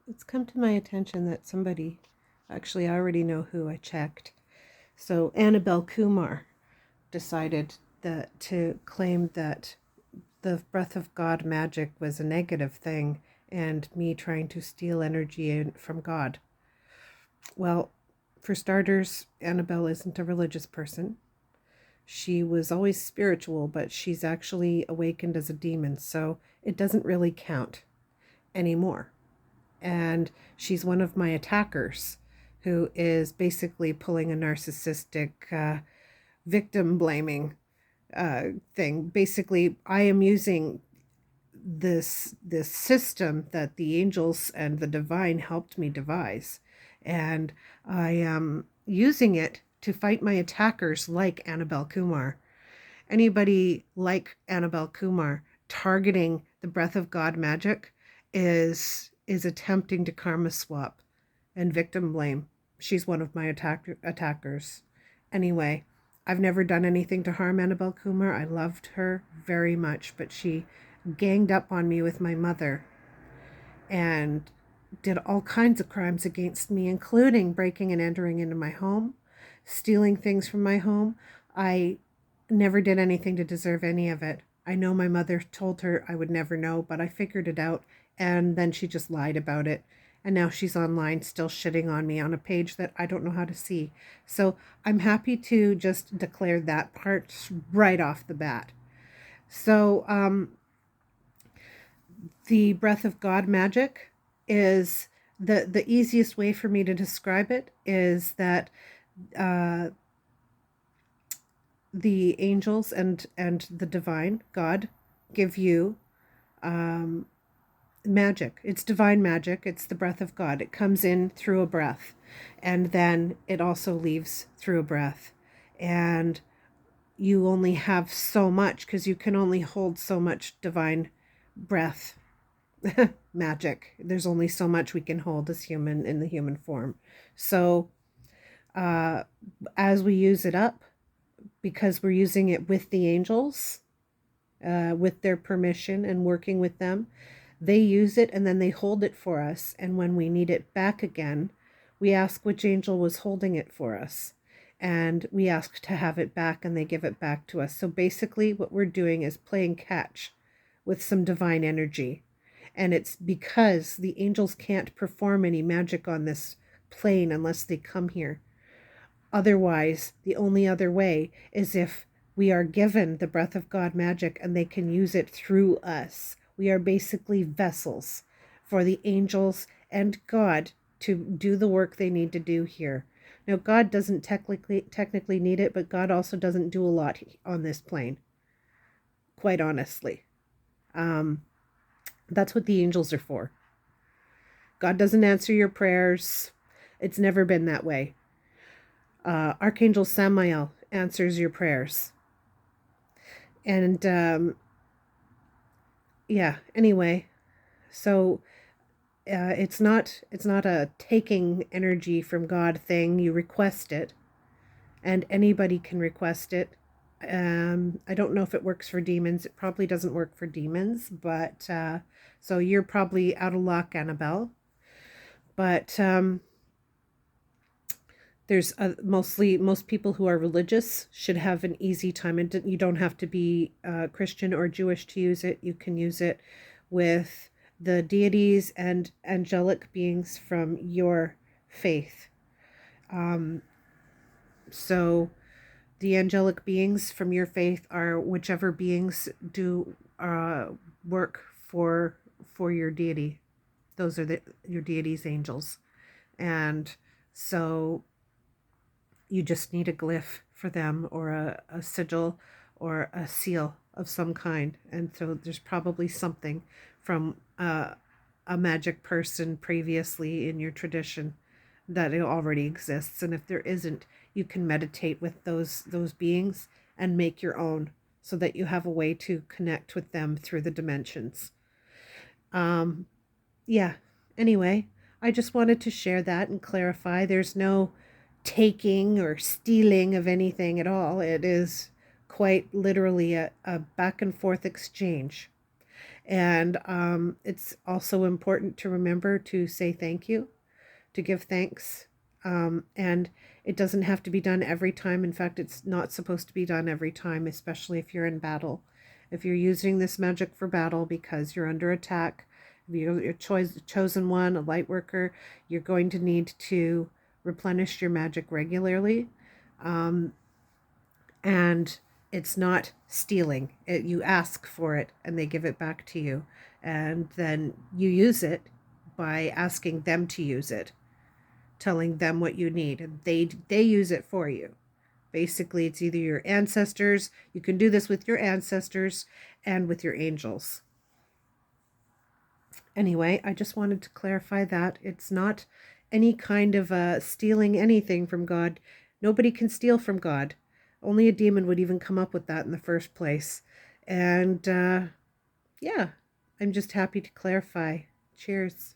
It's come to my attention that somebody, actually, I already know who, I checked. So Annabelle Kumar decided that to claim that the breath of God magic was a negative thing and me trying to steal energy from God. Well, for starters, Annabelle isn't a religious person. She was always spiritual, but she's actually awakened as a demon, so it doesn't really count anymore. And she's one of my attackers who is basically pulling a narcissistic victim blaming thing. Basically, I am using this system that the angels and the divine helped me devise, and I am using it to fight my attackers like Annabelle Kumar. Anybody like Annabelle Kumar targeting the breath of God magic is attempting to karma swap and victim blame. She's one of my attackers. Anyway, I've never done anything to harm Annabelle Kumar. I loved her very much, but she ganged up on me with my mother and did all kinds of crimes against me, including breaking and entering into my home, stealing things from my home. I never did anything to deserve any of it. I know my mother told her I would never know, but I figured it out, and then she just lied about it. And now she's online still shitting on me on a page that I don't know how to see. So I'm happy to just declare that part right off the bat. So, the breath of God magic is the easiest way for me to describe it is that uh, the angels and the divine God give you um, magic. It's divine magic. It's the breath of God. It comes in through a breath, and then it also leaves through a breath. And you only have so much because you can only hold so much divine breath magic. There's only so much we can hold as human in the human form. So uh, as we use it up, because we're using it with the angels, with their permission and working with them, they use it and then they hold it for us. And when we need it back again, we ask which angel was holding it for us. And we ask to have it back and they give it back to us. So basically, what we're doing is playing catch with some divine energy. And it's because the angels can't perform any magic on this plane unless they come here. Otherwise, the only other way is if we are given the breath of God magic and they can use it through us. We are basically vessels for the angels and God to do the work they need to do here. Now, God doesn't technically need it, but God also doesn't do a lot on this plane, quite honestly. Um, that's what the angels are for. God doesn't answer your prayers. It's never been that way. Archangel Samael answers your prayers. And yeah, anyway, so it's not a taking energy from God thing. You request it, and anybody can request it. I don't know if it works for demons. It probably doesn't work for demons, but so you're probably out of luck, Annabelle. But there's most people who are religious should have an easy time, and you don't have to be Christian or Jewish to use it. You can use it with the deities and angelic beings from your faith. um, so the angelic beings from your faith are whichever beings do work for your deity. Those are your deity's angels. And so you just need a glyph for them, or a sigil or a seal of some kind. And so there's probably something from a magic person previously in your tradition that it already exists. And if there isn't, you can meditate with those beings and make your own, so that you have a way to connect with them through the dimensions. Um, yeah. Anyway, I just wanted to share that and clarify there's no taking or stealing of anything at all. It is quite literally a back and forth exchange. And it's also important to remember to say thank you, to give thanks. And it doesn't have to be done every time. In fact, it's not supposed to be done every time, especially if you're in battle. If you're using this magic for battle because you're under attack, if you're your chosen one, a light worker, you're going to need to replenish your magic regularly. Um, and it's not stealing it. You ask for it and they give it back to you, and then you use it by asking them to use it, telling them what you need, and they use it for you. Basically, it's either your ancestors, you can do this with your ancestors and with your angels. Anyway, I just wanted to clarify that it's not any kind of stealing anything from God. Nobody can steal from God. Only a demon would even come up with that in the first place. And yeah, I'm just happy to clarify. Cheers.